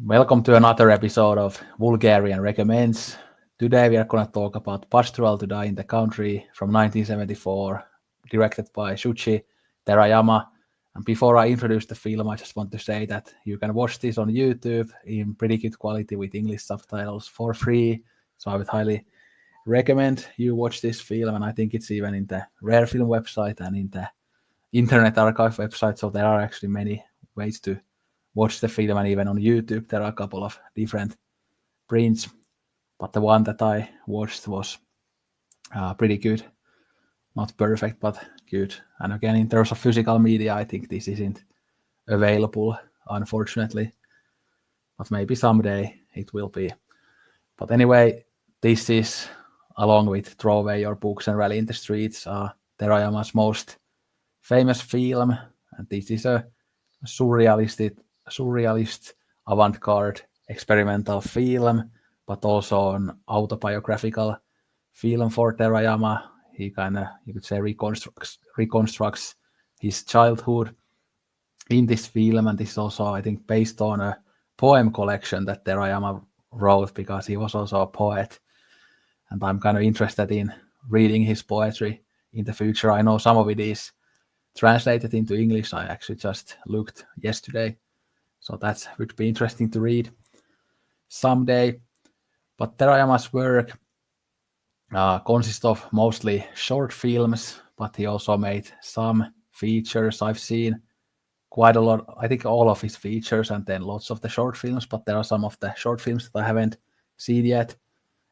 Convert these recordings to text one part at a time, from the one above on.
Welcome to another episode of Vulgarian Recommends. Today we are going to talk about Pastoral to Die in the Country from 1974, directed by Shuichi Terayama. And before I introduce the film, I just want to say that you can watch this on YouTube in pretty good quality with English subtitles for free. So I would highly recommend you watch this film, and I think it's even in the Rare Film website and in the Internet Archive website. So there are actually many ways to watch the film, and even on YouTube there are a couple of different prints, but the one that I watched was pretty good. Not perfect, but good. And again, in terms of physical media, I think this isn't available, unfortunately, but maybe someday it will be. But anyway, this is, along with Throw Away Your Books and Rally in the Streets, Terayama's most famous film, and this is a surrealist avant-garde experimental film, but also an autobiographical film for Terayama. He kind of, you could say, reconstructs his childhood in this film, and this is also, I think, based on a poem collection that Terayama wrote, because he was also a poet, and I'm kind of interested in reading his poetry in the future. I know some of it is translated into English. I actually just looked yesterday, so that would be interesting to read someday. But Terayama's work consists of mostly short films, but he also made some features. I've seen quite a lot, I think all of his features, and then lots of the short films, but there are some of the short films that I haven't seen yet.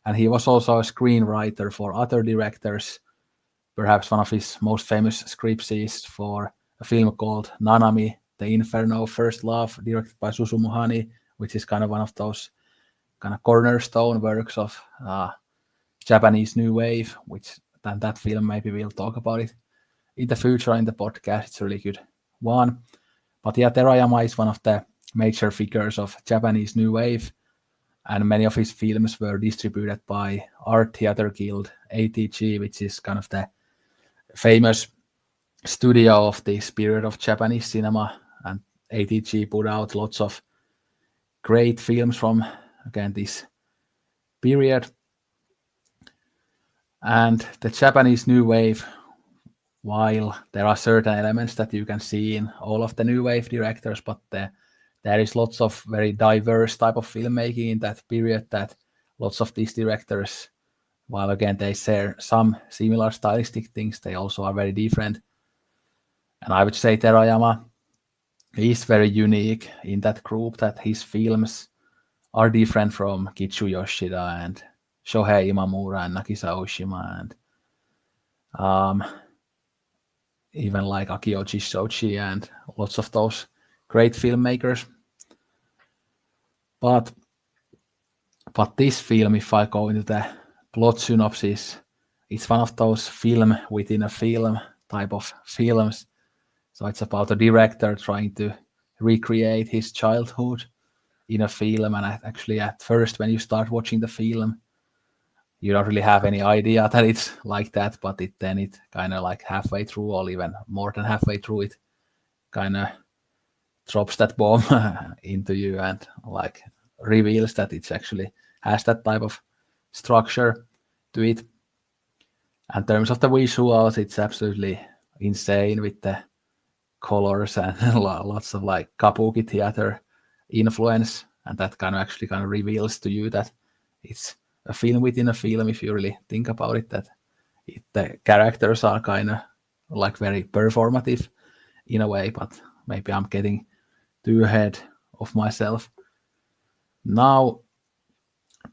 And he was also a screenwriter for other directors. Perhaps one of his most famous scripts is for a film called Nanami, The Inferno First Love, directed by Susumu Hani, which is kind of one of those kind of cornerstone works of Japanese New Wave, which then that film, maybe we'll talk about it in the future in the podcast. It's a really good one. But yeah, Terayama is one of the major figures of Japanese New Wave, and many of his films were distributed by Art Theatre Guild, ATG, which is kind of the famous studio of this period of Japanese cinema. And ATG put out lots of great films from, again, this period. And the Japanese New Wave, while there are certain elements that you can see in all of the New Wave directors, but there is lots of very diverse type of filmmaking in that period, that lots of these directors, while again they share some similar stylistic things, they also are very different. And I would say Terayama is very unique in that group, that his films are different from Kichu Yoshida and Shohei Imamura and Nagisa Oshima, and even like Akio Chishochi and lots of those great filmmakers. But this film, if I go into the plot synopsis, it's one of those film within a film type of films. So it's about a director trying to recreate his childhood in a film. And actually, at first, when you start watching the film, you don't really have any idea that it's like that, but it kind of like halfway through, or even more than halfway through, it kind of drops that bomb into you and like reveals that it actually has that type of structure to it. And in terms of the visuals, it's absolutely insane with the colors and lots of like kabuki theater influence, and that kind of reveals to you that it's a film within a film, if you really think about it, that the characters are kind of like very performative in a way, but maybe I'm getting too ahead of myself now.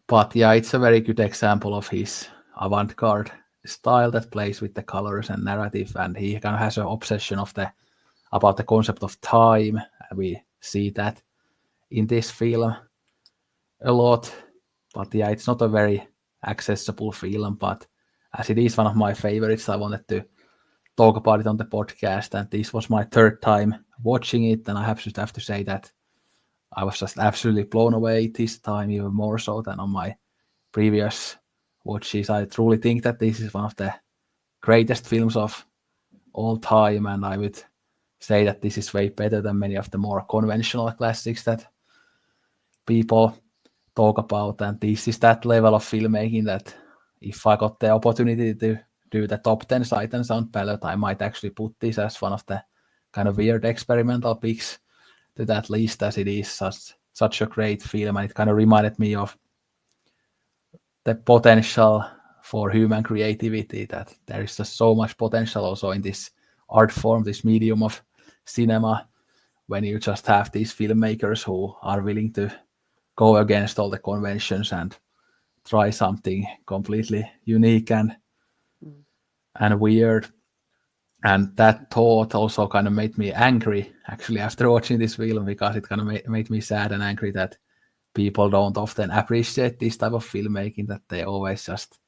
But yeah, it's a very good example of his avant-garde style that plays with the colors and narrative, and he kind of has an obsession about the concept of time, and we see that in this film a lot. But yeah, it's not a very accessible film, but as it is one of my favorites, I wanted to talk about it on the podcast, and this was my third time watching it, and I have to say that I was just absolutely blown away this time, even more so than on my previous watches. I truly think that this is one of the greatest films of all time, and I would say that this is way better than many of the more conventional classics that people talk about, and this is that level of filmmaking that if I got the opportunity to do the top 10 sight and sound palette, I might actually put this as one of the kind of weird experimental picks to that list, as it is such a great film, and it kind of reminded me of the potential for human creativity, that there is just so much potential also in this art form, this medium of cinema, when you just have these filmmakers who are willing to go against all the conventions and try something completely unique Mm. and weird. And that thought also kind of made me angry actually after watching this film, because it kind of made me sad and angry that people don't often appreciate this type of filmmaking, that they always just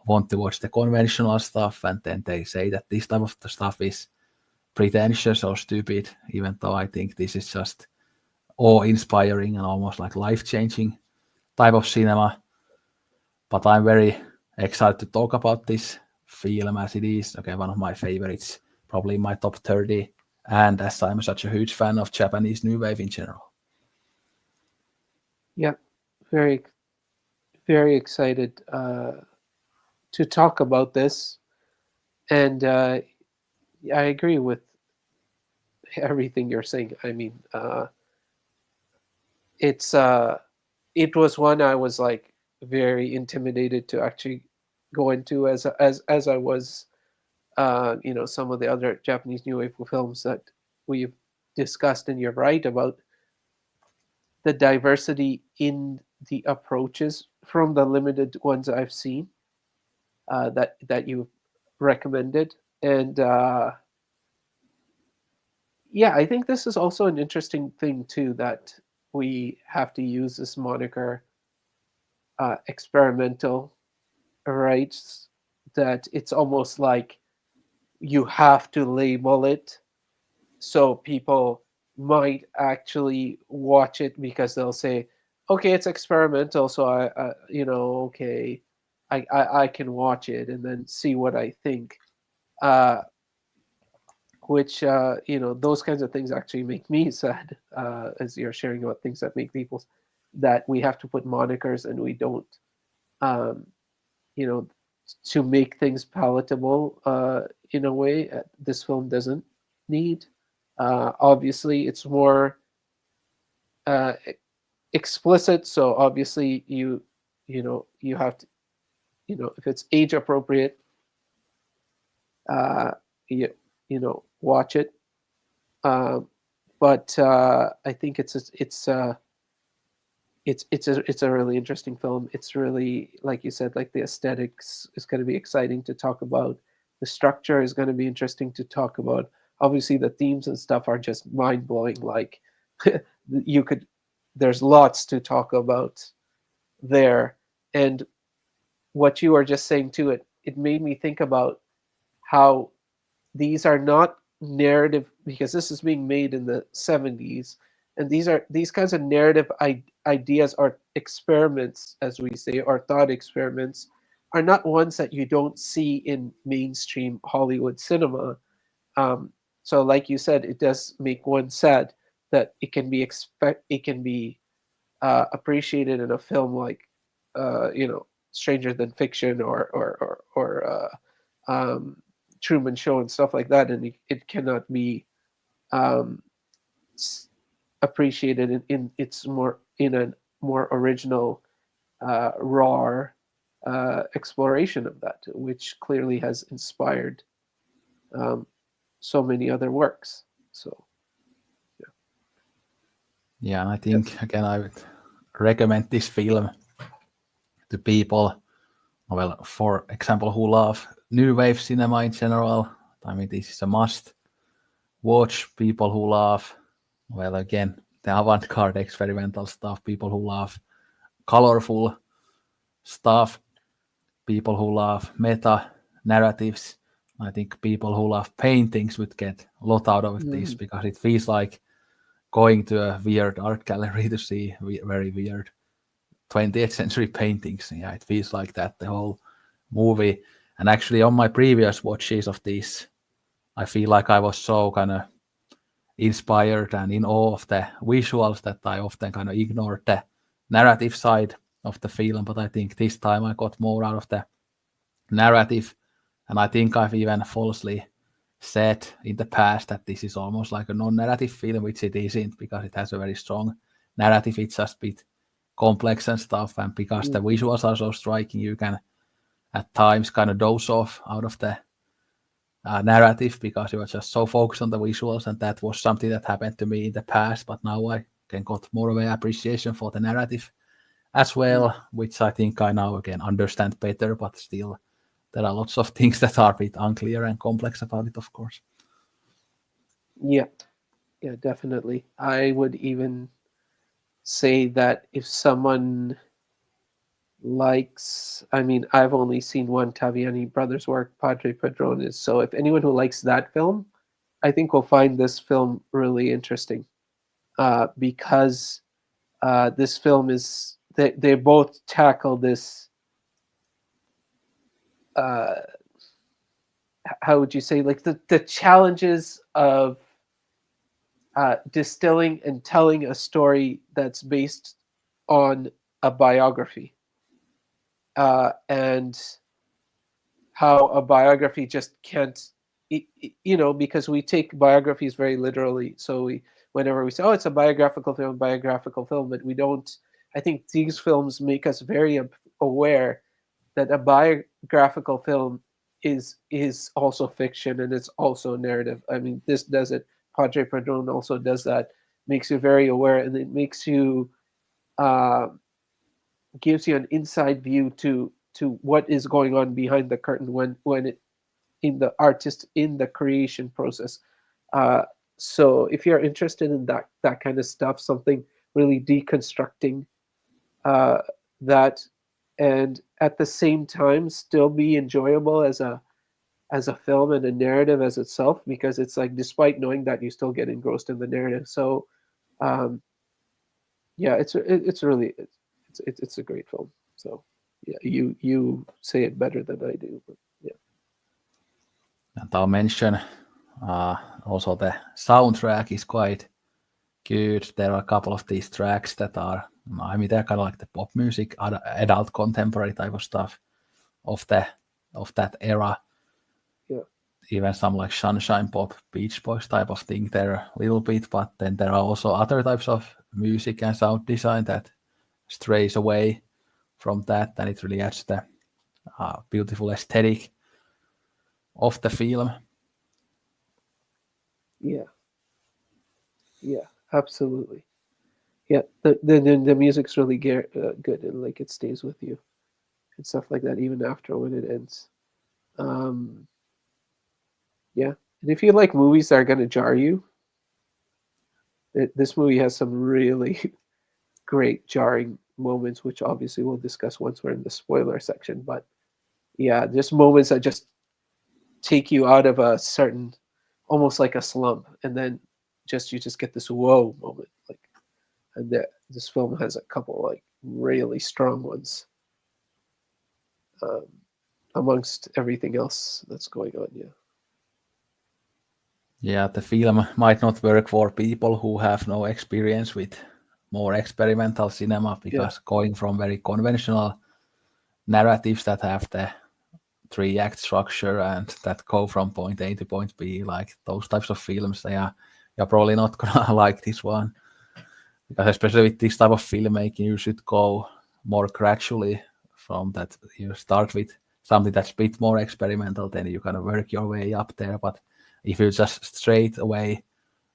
want to watch the conventional stuff, and then they say that this type of stuff is pretentious or stupid, even though I think this is just awe-inspiring and almost like life-changing type of cinema. But I'm very excited to talk about this film, as it is one of my favorites, probably in my top 30, and as I'm such a huge fan of Japanese new wave in general. Yeah, very, very excited to talk about this. And I agree with everything you're saying. I mean, it's it was one I was like very intimidated to actually go into, as I was, some of the other Japanese new wave films that we've discussed. And you're right about the diversity in the approaches from the limited ones I've seen, that you recommended. And yeah, I think this is also an interesting thing too, that we have to use this moniker, experimental, right? That it's almost like you have to label it, so people might actually watch it because they'll say, okay, it's experimental, so okay, I can watch it and then see what I think. uh which, those kinds of things actually make me sad, as you're sharing about things that make people, that we have to put monikers and we don't, um you know to make things palatable, in a way, this film doesn't need. Obviously it's more uh explicit, so obviously you have to, if it's age appropriate, uh you, watch it. um but I think it's a really interesting film. It's really, like you said, like the aesthetics is going to be exciting to talk about. The structure is going to be interesting to talk about. Obviously, the themes and stuff are just mind blowing. Like, you could, there's lots to talk about there. And what you were just saying too, it made me think about how these are not narrative, because this is being made in the 70s, and these kinds of narrative ideas, or experiments, as we say, or thought experiments, are not ones that you don't see in mainstream Hollywood cinema. um, so like you said, it does make one sad that it can be appreciated in a film like, Stranger Than Fiction, or Truman Show and stuff like that, and it cannot be, um, appreciated in its more in a more original, raw, exploration of that, which clearly has inspired, um, so many other works. So yeah, Yeah, and I yes. think again I would recommend this film to people, well, for example, who love new wave cinema in general. I mean, this is a must watch. People who love, well, again, the avant-garde experimental stuff, people who love colorful stuff, people who love meta narratives. I think people who love paintings would get a lot out of this, Mhm. because it feels like going to a weird art gallery to see very weird 20th century paintings. Yeah, it feels like that the whole movie. And actually, on my previous watches of this, I feel like I was so kind of inspired and in awe of the visuals that I often kind of ignored the narrative side of the film, but I think this time I got more out of the narrative, and I think I've even falsely said in the past that this is almost like a non-narrative film, which it isn't, because it has a very strong narrative. It's just a bit complex and stuff, and because the visuals are so striking, you can at times kind of doze off out of the narrative because you are just so focused on the visuals, and that was something that happened to me in the past, but now I can got more of an appreciation for the narrative as well, which I think I now again understand better, but still there are lots of things that are a bit unclear and complex about it, of course. Yeah, yeah, definitely. I would even say that if someone likes, I mean, I've only seen one Taviani brothers work, Padre Padrones. So if anyone who likes that film, I think will find this film really interesting, because this film is they both tackle this. Uh, how would you say, like the challenges of distilling and telling a story that's based on a biography, and how a biography just can't, because we take biographies very literally. So whenever we say, oh, it's a biographical film, but we don't. I think these films make us very aware that a biographical film is also fiction, and it's also narrative. I mean, this does it. Padre Padron also does that. Makes you very aware, and it makes you, uh, gives you an inside view to what is going on behind the curtain when it in the artist in the creation process. Uh, so if you're interested in that kind of stuff, something really deconstructing uh, that, and at the same time still be enjoyable as a film and a narrative as itself, because it's like despite knowing that, you still get engrossed in the narrative. So um, yeah, it's really it's a great film. So yeah, you say it better than I do, but yeah. And I'll mention also the soundtrack is quite good. There are a couple of these tracks that are, I mean, they're kind of like the pop music, adult contemporary type of stuff of that era. Yeah. Even some like Sunshine Pop, Beach Boys type of thing there a little bit, but then there are also other types of music and sound design that strays away from that, and it really adds the beautiful aesthetic of the film. Yeah, yeah, absolutely. Yeah, the music's really good, and like it stays with you and stuff like that even after when it ends. Um, yeah, and if you like movies that are gonna jar you, this movie has some really great jarring moments, which obviously we'll discuss once we're in the spoiler section. But yeah, just moments that just take you out of a certain, almost like a slump, and then you just get this whoa moment, like, and this film has a couple like really strong ones, um, amongst everything else that's going on. Yeah. Yeah, the film might not work for people who have no experience with more experimental cinema, Yeah. because going from very conventional narratives that have the three-act structure and that go from point A to point B, like those types of films, you're probably not gonna like this one. Because especially with this type of filmmaking, you should go more gradually from that. You start with something that's a bit more experimental, then you kind of work your way up there. But if you just straight away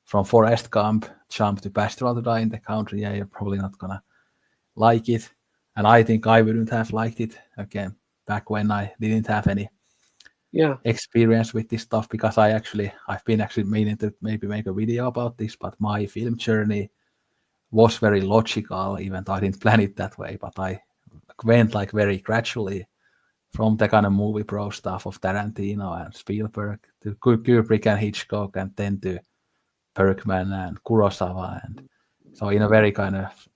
from Forrest Gump jump to Pastoral to Die in the Country, yeah, you're probably not gonna like it. And I think I wouldn't have liked it again back when I didn't have any Yeah. experience with this stuff, because I've been actually meaning to maybe make a video about this, but my film journey was very logical, even though I didn't plan it that way, but I went like very gradually from the kind of movie pro stuff of Tarantino and Spielberg to Kubrick and Hitchcock, and then to Bergman and Kurosawa, and so in a very kind of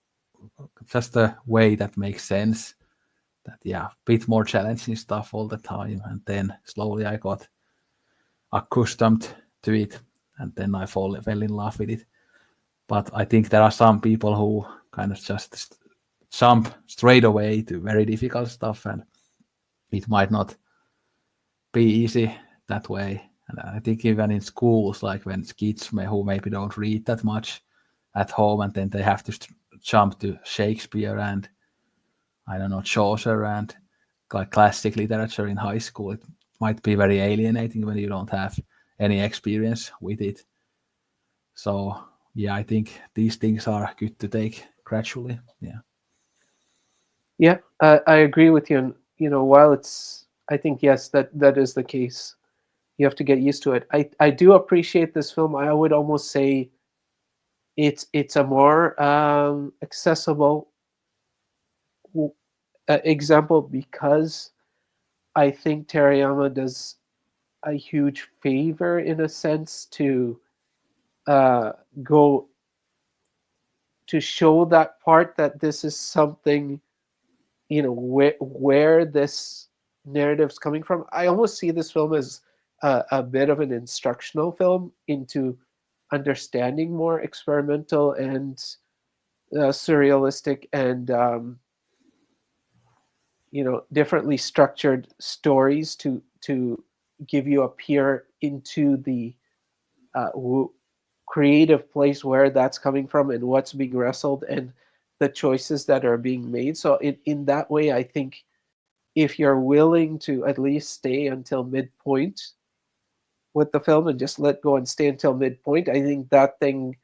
just a way that makes sense, that yeah, bit more challenging stuff all the time, and then slowly I got accustomed to it, and then I fell in love with it. But I think there are some people who kind of just jump straight away to very difficult stuff, and it might not be easy that way. And I think even in schools, like when kids who maybe don't read that much at home, and then they have to jump to Shakespeare and I don't know, Chaucer and like classic literature in high school, it might be very alienating when you don't have any experience with it. So yeah, I think these things are good to take gradually. Yeah. Yeah, I agree with you. And while I think yes, that is the case. You have to get used to it. I do appreciate this film. I would almost say it's a more accessible example because I think Terayama does a huge favor in a sense to uh, go to show that part that this is something where this narrative's coming from. I almost see this film as a bit of an instructional film into understanding more experimental and surrealistic and differently structured stories to give you a peer into the uh, creative place where that's coming from and what's being wrestled and the choices that are being made. So in that way, I think if you're willing to at least stay until midpoint with the film and just let go and stay until midpoint, I think that thing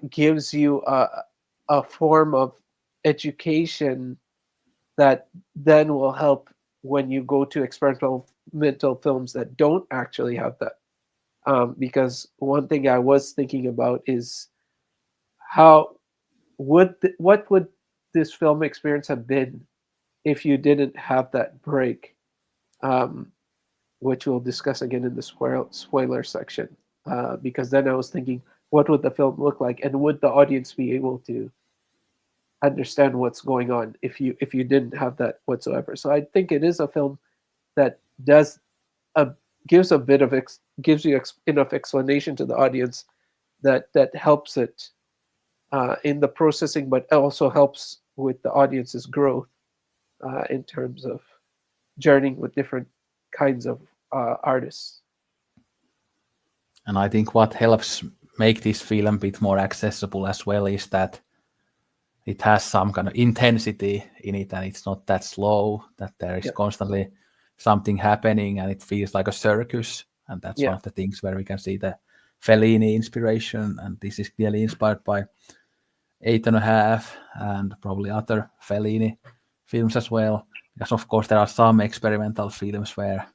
gives you a form of education that then will help when you go to experimental mental films that don't actually have that. Because one thing I was thinking about is how what would this film experience have been if you didn't have that break, um, which we'll discuss again in the spoiler section. Because then I was thinking, what would the film look like, and would the audience be able to understand what's going on if you didn't have that whatsoever? So I think it is a film that does a gives a bit of gives you enough explanation to the audience that helps it in the processing, but also helps with the audience's growth in terms of journeying with different kinds of artists. And I think what helps make this film a bit more accessible as well is that it has some kind of intensity in it, and it's not that slow, that there is Yeah. constantly something happening and it feels like a circus. And that's one Yeah. of the things where we can see the Fellini inspiration, and this is clearly inspired by 8.5 and probably other Fellini films as well, because of course there are some experimental films where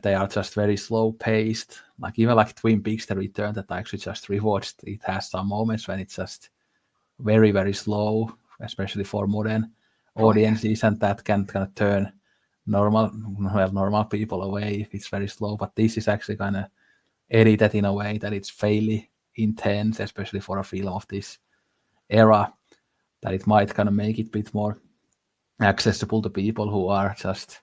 they are just very slow paced, like even like Twin Peaks The Return that I actually just rewatched. It has some moments when it's just very, very slow, especially for modern audiences, and that can kind of turn normal people away if it's very slow. But this is actually kind of edited in a way that it's fairly intense, especially for a film of this era, that it might kind of make it a bit more accessible to people who are just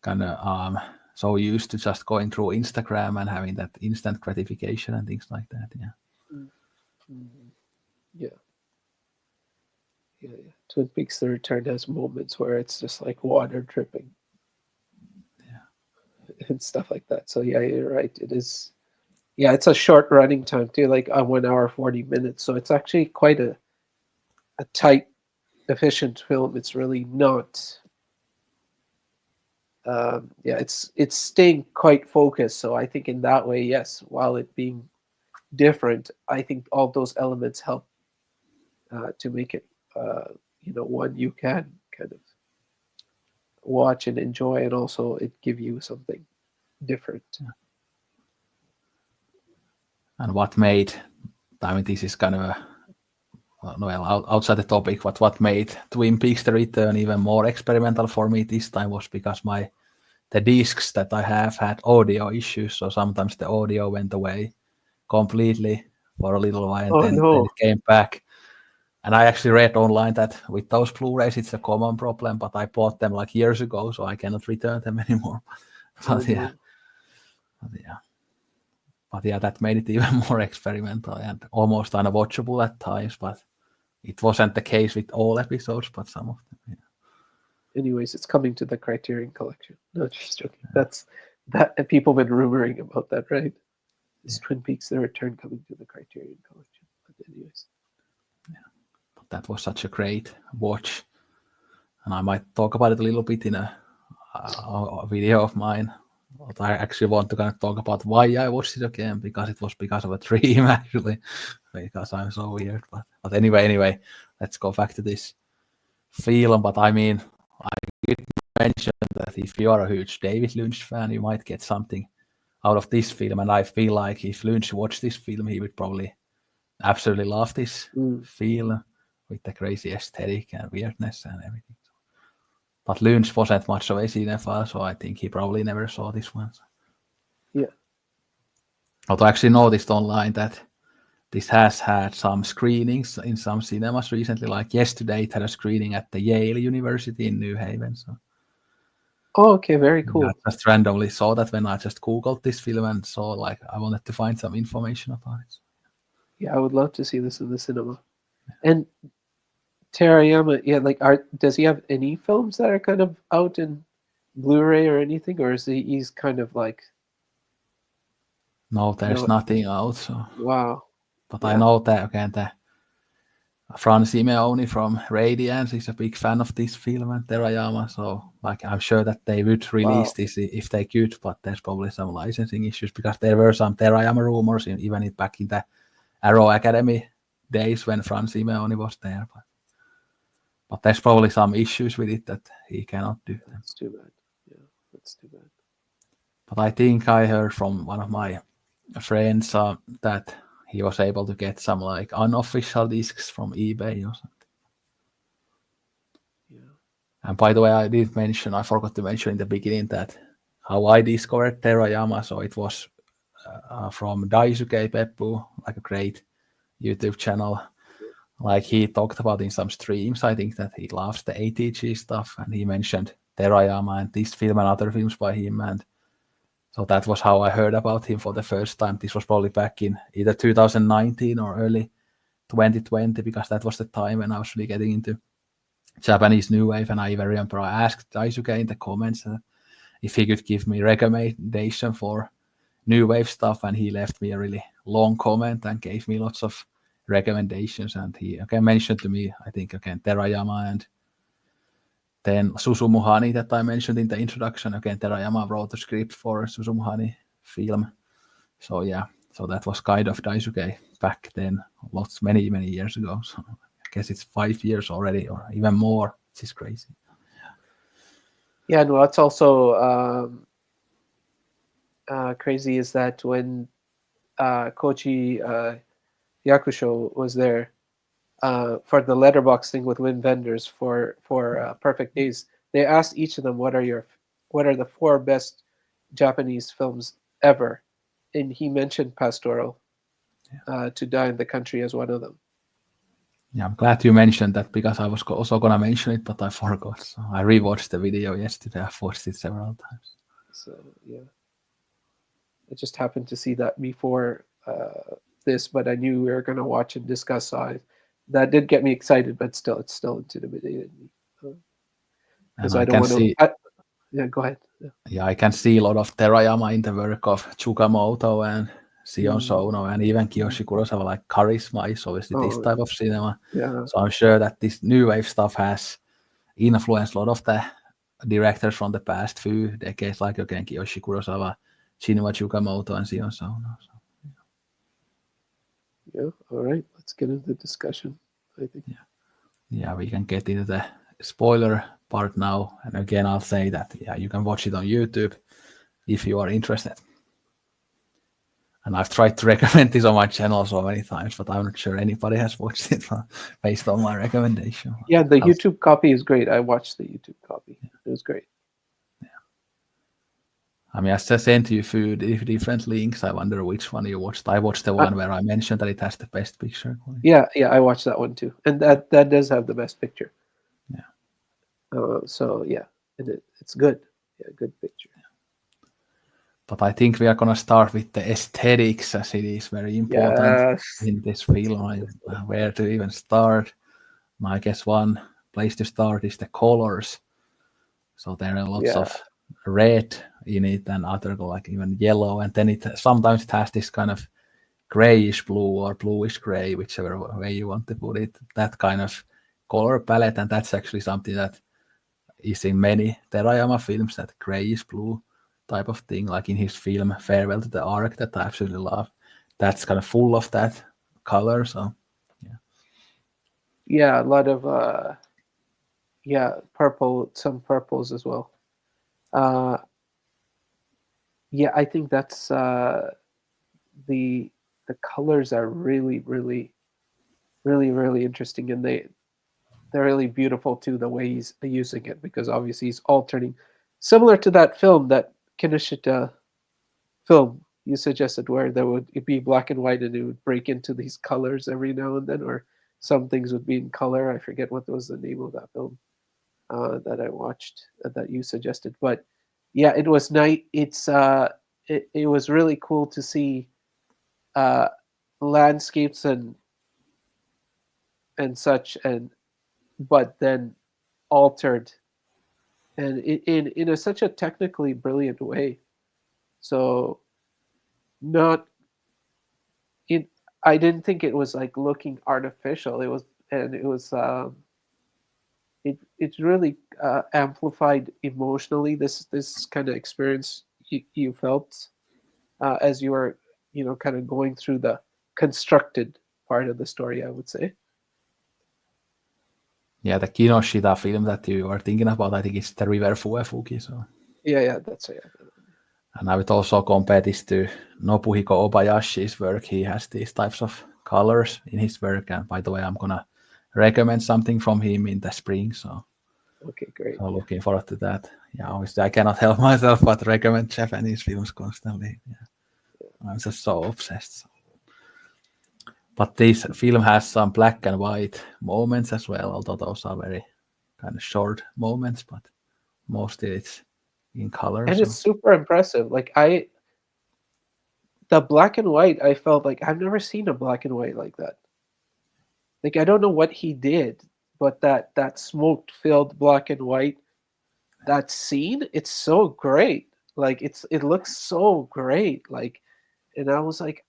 kind of so used to just going through Instagram and having that instant gratification and things like that. Yeah. Mm-hmm. Yeah. Yeah. Yeah. Twin Peaks: The Return has moments where it's just like water dripping. Yeah. And stuff like that. So yeah, you're right. It is. Yeah, it's a short running time too, like 1 hour 40 minutes. So it's actually quite a tight, efficient film. It's really not. Yeah, it's staying quite focused. So I think in that way, yes, while it being different, I think all those elements help to make it, one you can kind of watch and enjoy, and also it give you something different. And what made, I mean, this is kind of outside the topic, but what made Twin Peaks: The Return even more experimental for me this time was because the discs that I have had audio issues, so sometimes the audio went away completely for a little while, and Oh then no! it came back. And I actually read online that with those Blu-rays, it's a common problem, but I bought them like years ago, so I cannot return them anymore. Oh But yeah, no! but yeah, that made it even more experimental and almost unwatchable at times. But it wasn't the case with all episodes, but some of them. Yeah. Anyways, it's coming to the Criterion Collection. No, just joking. That's that. And people been rumoring about that, right? It's Twin Peaks: The Return coming to the Criterion Collection. But anyways, But that was such a great watch, and I might talk about it a little bit in a video of mine. But I actually want to kind of talk about why I watched it again, because it was because of a dream actually, because I'm so weird. But anyway, let's go back to this film. But I mean, I did mention that if you are a huge David Lynch fan, you might get something out of this film, and I feel like if Lynch watched this film, he would probably absolutely love this film with the crazy aesthetic and weirdness and everything. But Lynch wasn't much of a cinephile, so I think he probably never saw this one. yeah. Although I actually noticed online that this has had some screenings in some cinemas recently. Like yesterday, it had a screening at the Yale University in New Haven. So Oh, okay, very cool. I just randomly saw that when I just Googled this film and saw, like, I wanted to find some information about it. Yeah, I would love to see this in the cinema. And Terayama, yeah, like, does he have any films that are kind of out in Blu-ray or anything, or is he's kind of like? No, there's nothing out. So. Wow. But I know that again, the Franz Simeoni from Radiance is a big fan of this film and Terayama, so like I'm sure that they would release this if they could, but there's probably some licensing issues because there were some Terayama rumors even back in the Arrow Academy days when Franz Simeoni was there. But there's probably some issues with it that he cannot do. That's too bad. Yeah, that's too bad. But I think I heard from one of my friends that he was able to get some like unofficial discs from eBay or something. Yeah. And by the way, I forgot to mention in the beginning that how I discovered Terayama. So it was from Daisuke Beppu, like a great YouTube channel. Like he talked about in some streams, I think that he loves the ATG stuff, and he mentioned Terayama and this film and other films by him. And so that was how I heard about him for the first time. This was probably back in either 2019 or early 2020, because that was the time when I was really getting into Japanese New Wave. And I even remember I asked Daisuke in the comments if he could give me recommendation for New Wave stuff, and he left me a really long comment and gave me lots of recommendations. And he again mentioned to me, I think again, Terayama and then Susumu Hani that I mentioned in the introduction. Again, Terayama wrote the script for Susumu Hani film. So yeah, so that was kind of Daisuke back then, many years ago. So I guess it's 5 years already or even more, which is crazy. Yeah, no, what's also crazy is that when Koji Yakusho was there for the letterbox thing with Wim Wenders for Perfect Days, they asked each of them what are the 4 best Japanese films ever, and he mentioned Pastoral, To Die in the Country, as one of them. Yeah, I'm glad you mentioned that because I was also gonna mention it, but I forgot. So I rewatched the video yesterday. I've watched it several times. So yeah, I just happened to see that before this, but I knew we were going to watch and discuss. So that did get me excited, but still, it's still intimidated me because I don't want to. Yeah, go ahead. Yeah, I can see a lot of Terayama in the work of Tsukamoto and Sion Sono and even Kiyoshi Kurosawa. Like charisma is obviously this type of cinema. Yeah. So I'm sure that this new wave stuff has influenced a lot of the directors from the past few decades, like again Kiyoshi Kurosawa, Chinua Tsukamoto, and Sion Sono. So. Yeah. All right. Let's get into the discussion, I think. Yeah, we can get into the spoiler part now. And again, I'll say that, yeah, you can watch it on YouTube if you are interested. And I've tried to recommend this on my channel so many times, but I'm not sure anybody has watched it based on my recommendation. Yeah, the YouTube copy is great. I watched the YouTube copy. It was great. Yeah. I mean, I just sent you a few different links. I wonder which one you watched. I watched the one where I mentioned that it has the best picture. Yeah, I watched that one too. And that does have the best picture. Yeah. So, yeah, it's good. Yeah, good picture. But I think we are going to start with the aesthetics, as it is very important in this film. Where to even start? I guess one place to start is the colors. So there are lots Yeah, of red in it and other like even yellow, and then it sometimes it has this kind of grayish blue or bluish gray, whichever way you want to put it. That kind of color palette, and that's actually something that is in many Terayama films. That grayish blue type of thing, like in his film Farewell to the Ark, that I absolutely love. That's kind of full of that color. So yeah, yeah, a lot of yeah, purple, some purples as well. Uh, yeah, I think that's the the colors are really, really, really, really interesting, and they're really beautiful too. The way he's using it, because obviously he's alternating, similar to that film, that Kinoshita film you suggested, where there would it be black and white and it would break into these colors every now and then, or some things would be in color. I forget what was the name of that film that I watched that you suggested, but yeah, it was night. It was really cool to see uh, landscapes and such, and but then altered, and in a such a technically brilliant way. So not in I didn't think it was like looking artificial. It was, and it was it really amplified emotionally this kind of experience you felt as you were, kind of going through the constructed part of the story, I would say. yeah. The Kinoshita film that you are thinking about, I think it's the River Fuefuki. So, Yeah, yeah, that's yeah. and I would also compare this to Nobuhiko Obayashi's work. He has these types of colors in his work, and by the way, I'm gonna recommend something from him in the spring. So, Okay, great. so Yeah, looking forward to that. Yeah, obviously I cannot help myself but recommend Japanese films constantly. Yeah, I'm just so obsessed. But this film has some black and white moments as well, although those are very kind of short moments, but mostly it's in color. and it's So super impressive. Like the black and white, I felt like I've never seen a black and white like that. Like I don't know what he did, but that smoke filled black and white, that scene, it's so great. Like it looks so great. Like, and I was like,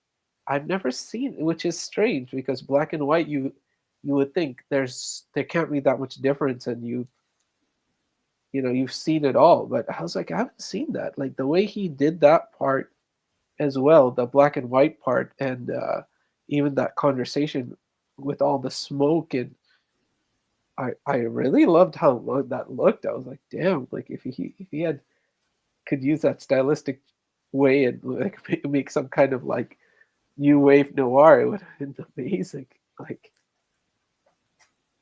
I've never seen, which is strange because black and white, you would think there can't be that much difference, and you've seen it all. But I was like, I haven't seen that. Like the way he did that part as well, the black and white part, and even that conversation with all the smoke, and I really loved how that looked. I was like, damn, like if he had could use that stylistic way and like make some kind of like new wave noir, it would have been amazing. Like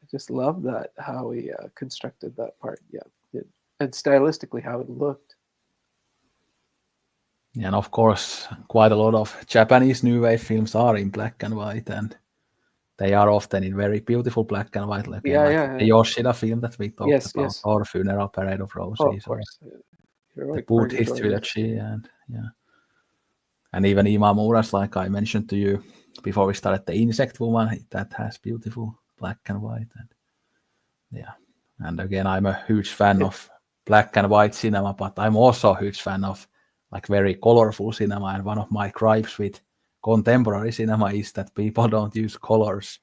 I just love that how he constructed that part. Yeah, and stylistically how it looked. yeah, and of course, quite a lot of Japanese new wave films are in black and white, and they are often in very beautiful black and white. Again, Yeah, like yeah, the yeah. Yoshida film that we talked Yes, about, yes. or Funeral Parade of Oh, of Roses, or course. the Heroic Buddhist Purgatory. Yes. trilogy, and yeah, and even Imamura's, like I mentioned to you before we started, the Insect Woman, that has beautiful black and white, and yeah. And again, I'm a huge fan It, of black and white cinema, but I'm also a huge fan of like very colorful cinema. And one of my gripes with contemporary cinema is that people don't use colors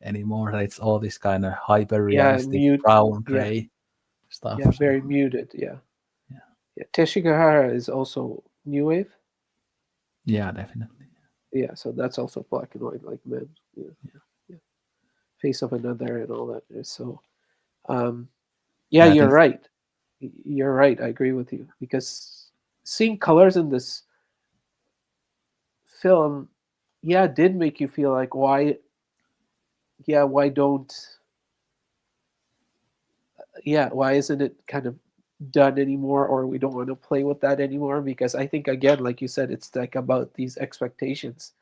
anymore. It's all this kind of hyper yeah, realistic mute. brown Yeah, gray stuff. yeah, So very muted. Yeah, yeah, yeah. Teshigahara is also new wave. yeah, definitely. Yeah, so that's also black and white, like men. Yeah, yeah. Face of Another and all that. So, um, yeah, Yeah, I you're think right. You're right. I agree with you because seeing colors in this film, yeah, did make you feel like why don't, why isn't it kind of done anymore, or we don't want to play with that anymore? Because I think again, like you said, it's like about these expectations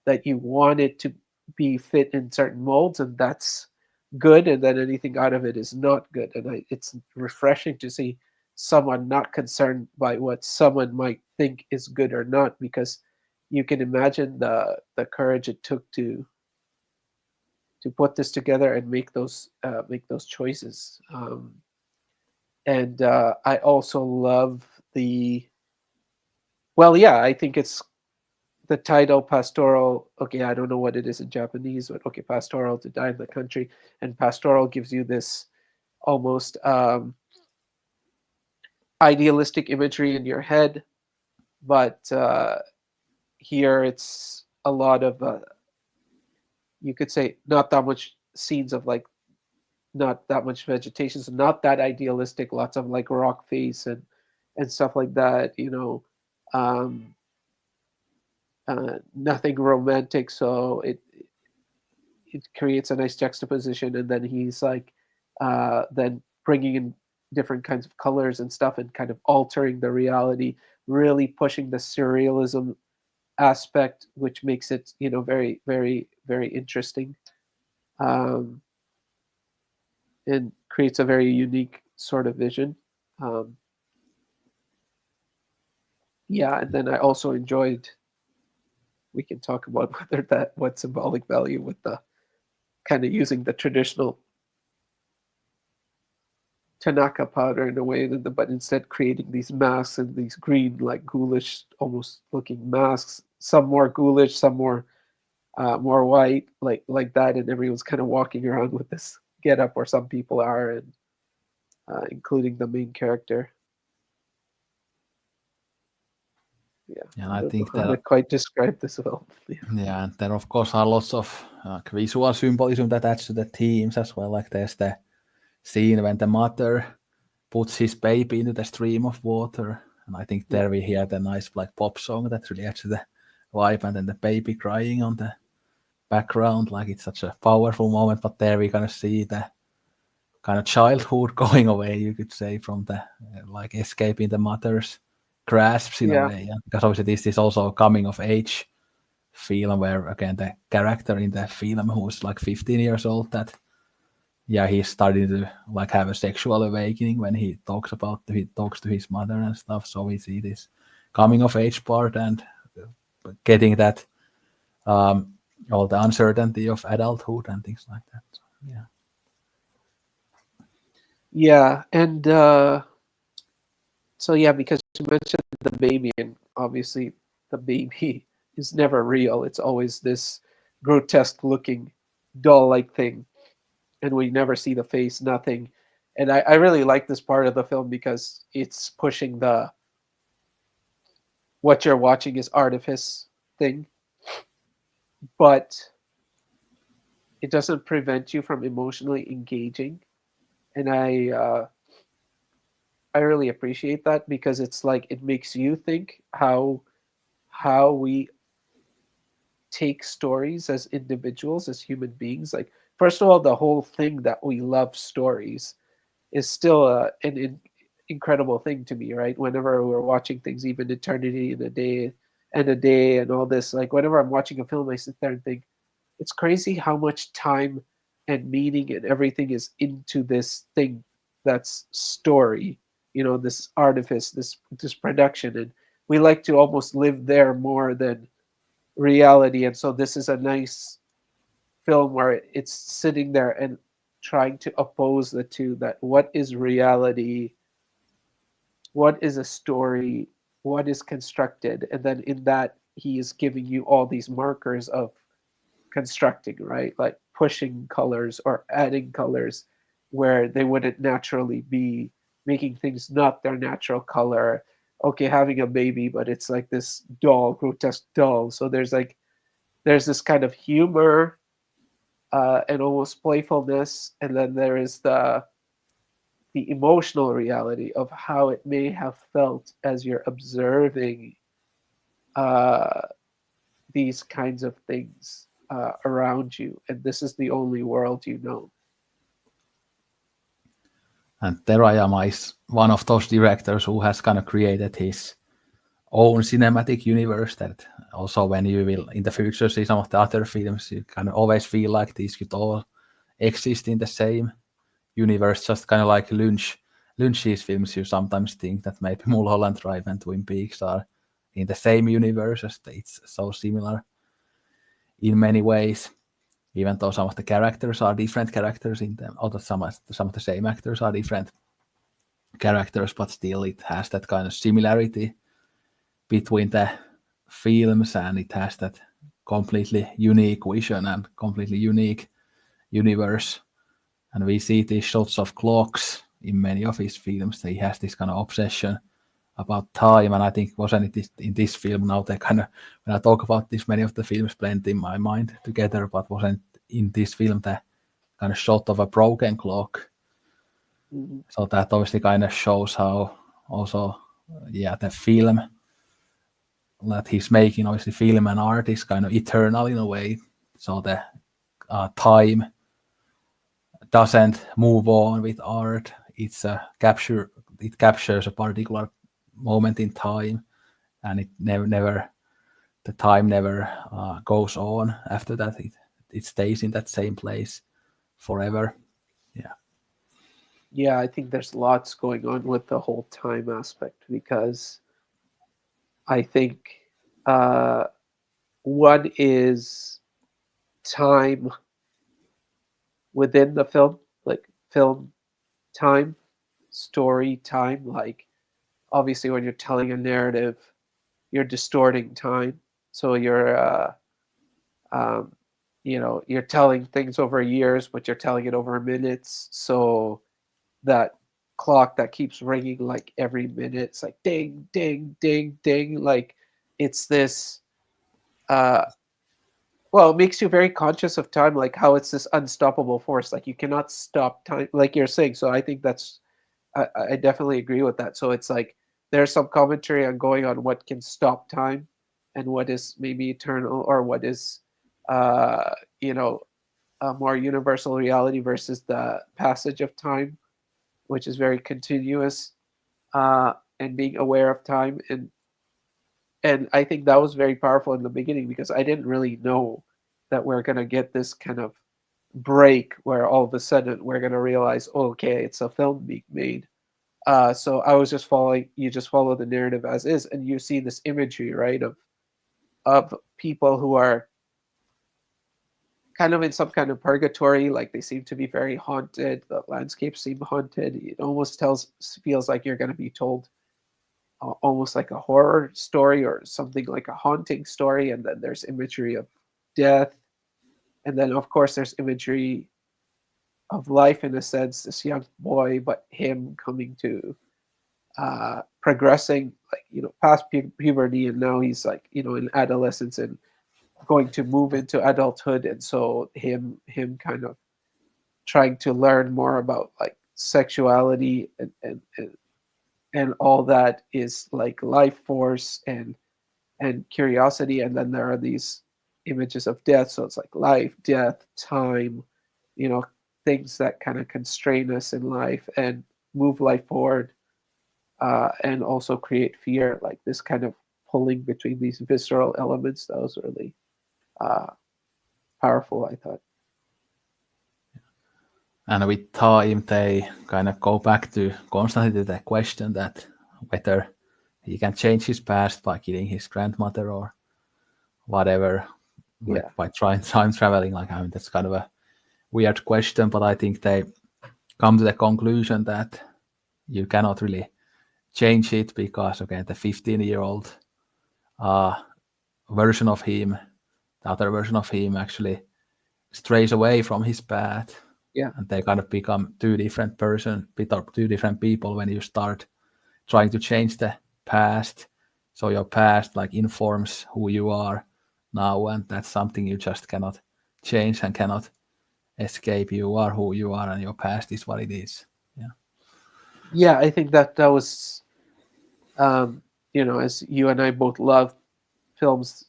that you want it to be fit in certain molds, and that's good, and then anything out of it is not good. And it's refreshing to see someone not concerned by what someone might think is good or not, because you can imagine the courage it took put this together and make those choices. And I also love the well, yeah, I think it's the title Pastoral. Okay, I don't know what it is in Japanese, but okay, Pastoral, to die in the country, and Pastoral gives you this almost idealistic imagery in your head, but here it's a lot of you could say not that much scenes of like not that much vegetation, so not that idealistic. Lots of like rock face and stuff like that. Um, nothing romantic. So it creates a nice juxtaposition, and then he's like then bringing in different kinds of colors and stuff, and kind of altering the reality, really pushing the surrealism aspect, which makes it very very very interesting. Um, and creates a very unique sort of vision. Um, yeah, and then I also enjoyed. We can talk about whether that what symbolic value with the kind of using the traditional Tanaka powder in a way, but instead creating these masks and these green, like ghoulish, almost looking masks. Some more ghoulish, some more white, like that, and everyone's kind of walking around with this get up, or some people are, and including the main character. Yeah, Yeah, I I don't know think how to quite describe this well. Yeah. yeah, and there of course are lots of visual symbolism attached to the themes as well. Like there's the scene when the mother puts his baby into the stream of water, and I think Yeah. there we hear the nice like pop song that really adds to the vibe, and then the baby crying on the background. Like it's such a powerful moment. But there we kind of see the kind of childhood going away, you could say, from the like escaping the mother's grasps in a Yeah. way. Yeah? Because obviously this is also a coming of age film where again the character in the film who's like 15 years old, that yeah, he's starting to like have a sexual awakening when he talks to his mother and stuff. So we see this coming of age part and getting that um, all the uncertainty of adulthood and things like that. So, yeah. Yeah, and so yeah, because you mentioned the baby, and obviously the baby is never real. It's always this grotesque looking doll like thing, and we never see the face, nothing. And I really like this part of the film because it's pushing the what you're watching is artifice thing, but it doesn't prevent you from emotionally engaging. And I really appreciate that, because it's like it makes you think how we take stories as individuals, as human beings. Like, first of all, the whole thing that we love stories is still an incredible thing to me, right? Whenever we're watching things, even Eternity in a day and all this, like whenever I'm watching a film, I sit there and think, it's crazy how much time and meaning and everything is into this thing that's story, this artifice, this production. And we like to almost live there more than reality. And so this is a nice film where it's sitting there and trying to oppose the two, that what is reality, what is a story, what is constructed, and then in that he is giving you all these markers of constructing, right? Like pushing colors or adding colors where they wouldn't naturally be, making things not their natural color. Okay, having a baby, but it's like this doll, grotesque doll. So there's this kind of humor and almost playfulness, and then there is the emotional reality of how it may have felt as you're observing uh, these kinds of things around you, and this is the only world you know. And Terayama is one of those directors who has kind of created his own cinematic universe that also when you will in the future see some of the other films, you kind of always feel like these could all exist in the same universe, just kind of like Lynch's films. You sometimes think that maybe Mulholland Drive and Twin Peaks are in the same universe, as it's so similar in many ways. even though some of the characters are different characters in them, or some of the same actors are different characters, but still it has that kind of similarity between the films, and it has that completely unique vision and completely unique universe. And we see these shots of clocks in many of his films. He has this kind of obsession about time, and I think wasn't it in this film now they kind of, when I talk about this, many of the films blend in my mind together, but wasn't in this film the kind of shot of a broken clock. Mm-hmm. So that obviously kind of shows how also, yeah, the film that he's making, obviously film and art is kind of eternal in a way. So the time doesn't move on with art. It's a capture. It captures a particular moment in time, and it never the time never goes on after that. It stays in that same place forever. Yeah. Yeah, I think there's lots going on with the whole time aspect because I think uh, one is time within the film, like film time, story time. Like, obviously, when you're telling a narrative, you're distorting time. So um, you're telling things over years, but you're telling it over minutes. So that clock that keeps ringing like every minute, it's like ding, ding, ding, ding. Like it's this uh well, it makes you very conscious of time, like how it's this unstoppable force. Like you cannot stop time, like you're saying. So I think I definitely agree with that. So it's like there's some commentary on going on what can stop time and what is maybe eternal or what is uh you know a more universal reality versus the passage of time, which is very continuous, and being aware of time. And I think that was very powerful in the beginning because I didn't really know that we're gonna get this kind of break where all of a sudden we're gonna realize, oh, okay, it's a film being made. So I was just following. You just follow the narrative as is, and you see this imagery, right, of people who are kind of in some kind of purgatory. Like they seem to be very haunted. The landscapes seem haunted. It almost feels like you're going to be told almost like a horror story or something like a haunting story. And then there's imagery of death, and then of course there's imagery of life in a sense. This young boy, but him coming to progressing, like past puberty, and now he's like in adolescence and going to move into adulthood, and so him kind of trying to learn more about like sexuality and all that is like life force and curiosity. And then there are these images of death, so it's like life, death, time, you know things that kind of constrain us in life and move life forward, and also create fear, like this kind of pulling between these visceral elements. That was really uh, powerful, I thought. And with time, they kind of go back to constantly to the question that whether he can change his past by killing his grandmother or whatever, like Yeah, by trying time traveling. Like, I mean, that's kind of a weird question, but I think they come to the conclusion that you cannot really change it because, again, the 15-year-old uh, version of him, the other version of him, actually strays away from his path, yeah, and they kind of become two different people when you start trying to change the past. So your past like informs who you are now, and that's something you just cannot change and cannot escape. You are who you are, and your past is what it is. Yeah. yeah. I think that was, as you and I both love films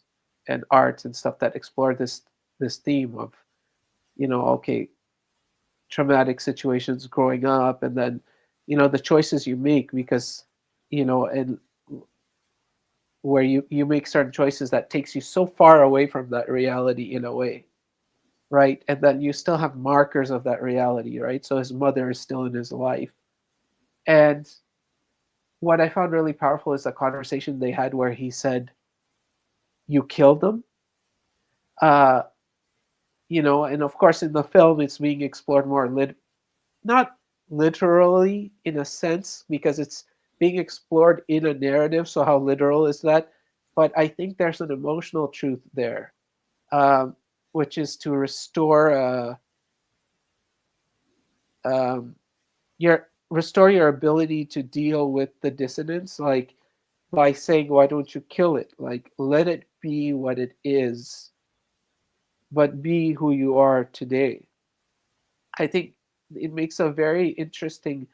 and art and stuff that explore this theme of, okay, traumatic situations growing up, and then the choices you make, because and where you make certain choices that takes you so far away from that reality in a way, right? And then you still have markers of that reality, right? So his mother is still in his life. And what I found really powerful is the conversation they had where he said, "You killed them." Uh, and of course in the film it's being explored more not literally in a sense because it's being explored in a narrative. So how literal is that? But I think there's an emotional truth there, um, which is to restore um, your ability to deal with the dissonance, like by saying, "Why don't you kill it? Like let it be what it is, but be who you are today." I think it makes a very interesting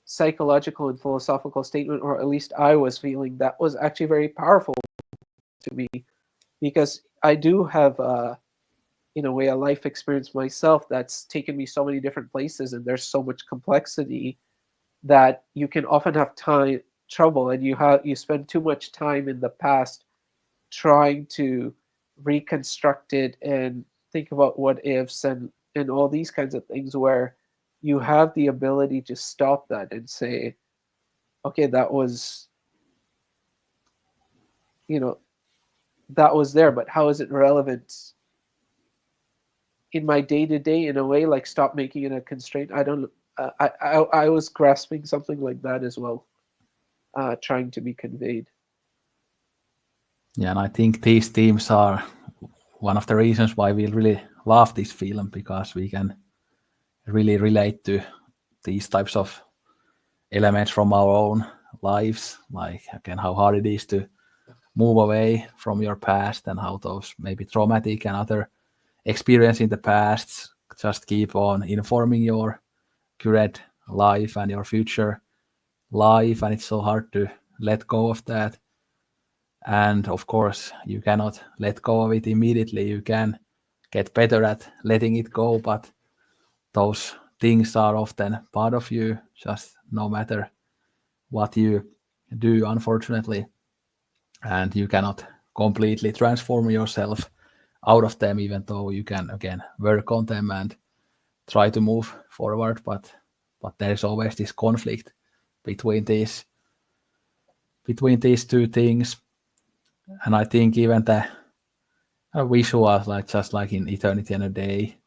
psychological and philosophical statement, or at least I was feeling that was actually very powerful to me because I do have, in a way, a life experience myself that's taken me so many different places, and there's so much complexity that you can often have time trouble, and you spend too much time in the past trying to reconstruct it and think about what ifs and all these kinds of things where you have the ability to stop that and say, okay, you know that was there, but how is it relevant in my day to day, in a way, like stop making it a constraint. I don't I was grasping something like that as well, trying to be conveyed. Yeah, and I think these themes are one of the reasons why we really love this film, because we can really relate to these types of elements from our own lives, like again how hard it is to move away from your past, and how those maybe traumatic and other experience in the past just keep on informing your current life and your future life, and it's so hard to let go of that. And of course you cannot let go of it immediately. You can get better at letting it go, but those things are often part of you, just no matter what you do, unfortunately. And you cannot completely transform yourself out of them, even though you can again work on them and try to move forward. But there is always this conflict between these two things. And I think even the visuals, like just like in Eternity and a Day,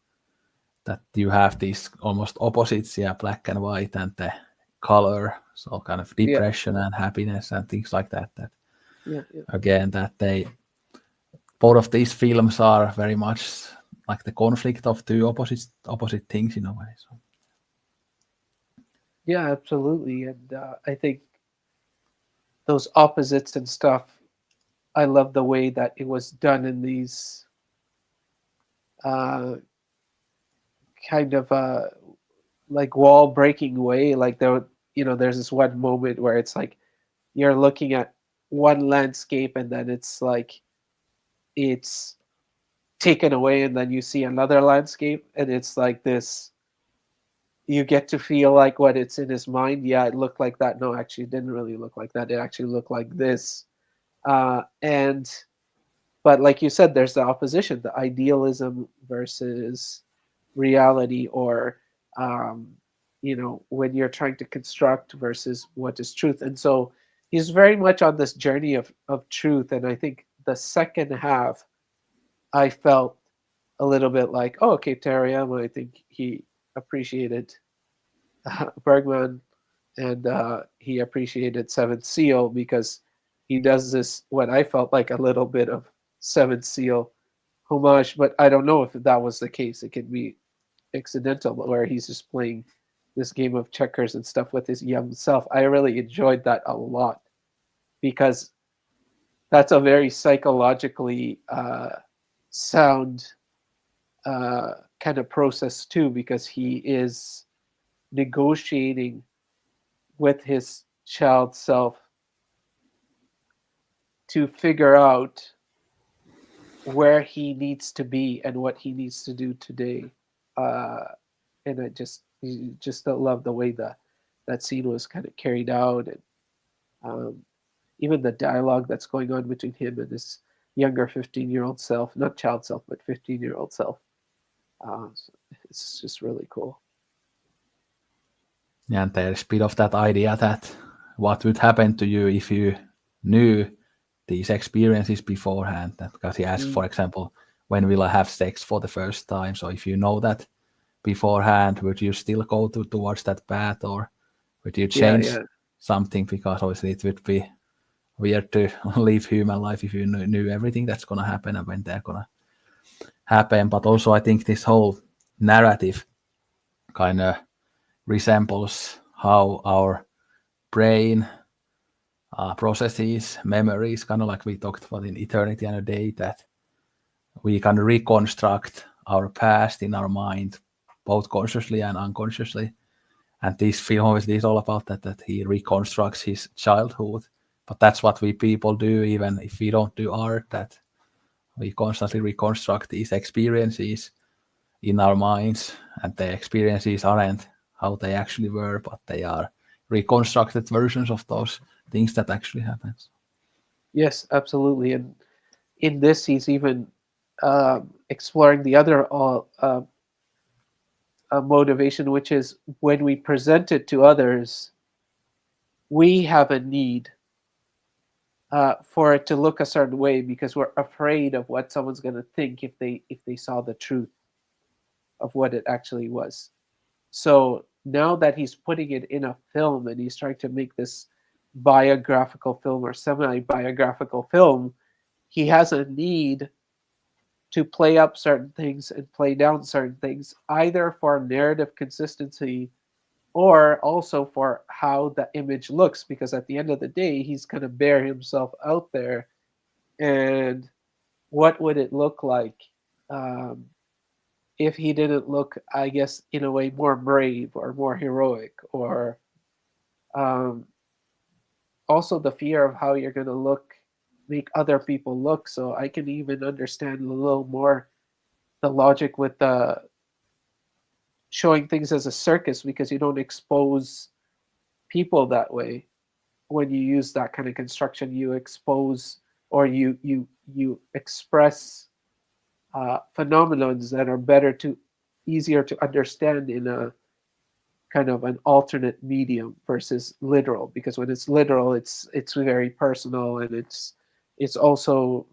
that you have these almost opposites, yeah, black and white, and the color, so kind of Yeah, depression and happiness and things like that. That yeah, yeah, again, that they both of these films are very much like the conflict of two opposite things in a way. So yeah, absolutely. And I think those opposites and stuff, I love the way that it was done in these uh, kind of like wall breaking way. Like there's this one moment where it's like you're looking at one landscape and then it's like it's taken away and then you see another landscape and it's like this, you get to feel like what it's in his mind. Yeah, it looked like that. No, actually it didn't really look like that. It actually looked like this. And but like you said, there's the opposition, the idealism versus reality, or um, when you're trying to construct versus what is truth. And so he's very much on this journey of truth. And I think the second half, I felt a little bit like, oh, okay, Terayama, I think he appreciated Bergman, and he appreciated Seventh Seal because he does this, what I felt like a little bit of Seventh Seal homage, but I don't know if that was the case. It could be accidental, where he's just playing this game of checkers and stuff with his young self. I really enjoyed that a lot because that's a very psychologically sound kind of process too, because he is negotiating with his child self to figure out where he needs to be and what he needs to do today. Uh, and I just love the way that scene was kind of carried out, and um, even the dialogue that's going on between him and his younger 15-year-old self, not child self, but 15-year-old self. So it's just really cool. yeah, and there's a bit of that idea that what would happen to you if you knew these experiences beforehand. That because he asks, Mm, for example, when will I have sex for the first time. So if you know that beforehand, would you still go towards that path, or would you Yeah, change yeah. something? Because obviously it would be weird to live human life if you knew everything that's gonna happen and when they're gonna happen. But also I think this whole narrative kind of resembles how our brain processes memories, kind of like we talked about in Eternity and a Day, that we can reconstruct our past in our mind, both consciously and unconsciously. And this film obviously is all about that he reconstructs his childhood. But that's what we people do, even if we don't do art, that we constantly reconstruct these experiences in our minds, and the experiences aren't how they actually were, but they are reconstructed versions of those things that actually happened. Yes, absolutely. And in this, he's even exploring the other motivation, which is when we present it to others, we have a need for it to look a certain way because we're afraid of what someone's going to think if they saw the truth of what it actually was. So now that he's putting it in a film and he's trying to make this biographical film or semi-biographical film, he has a need to play up certain things and play down certain things, either for narrative consistency or also for how the image looks. Because at the end of the day, he's going to bear himself out there. And what would it look like um, if he didn't look, I guess, in a way more brave or more heroic, or um, also the fear of how you're going to look, make other people look. So I can even understand a little more the logic with the showing things as a circus because you don't expose people that way. When you use that kind of construction, you expose or you express phenomenons that are better to easier to understand in a kind of an alternate medium versus literal, because when it's literal it's very personal, and it's also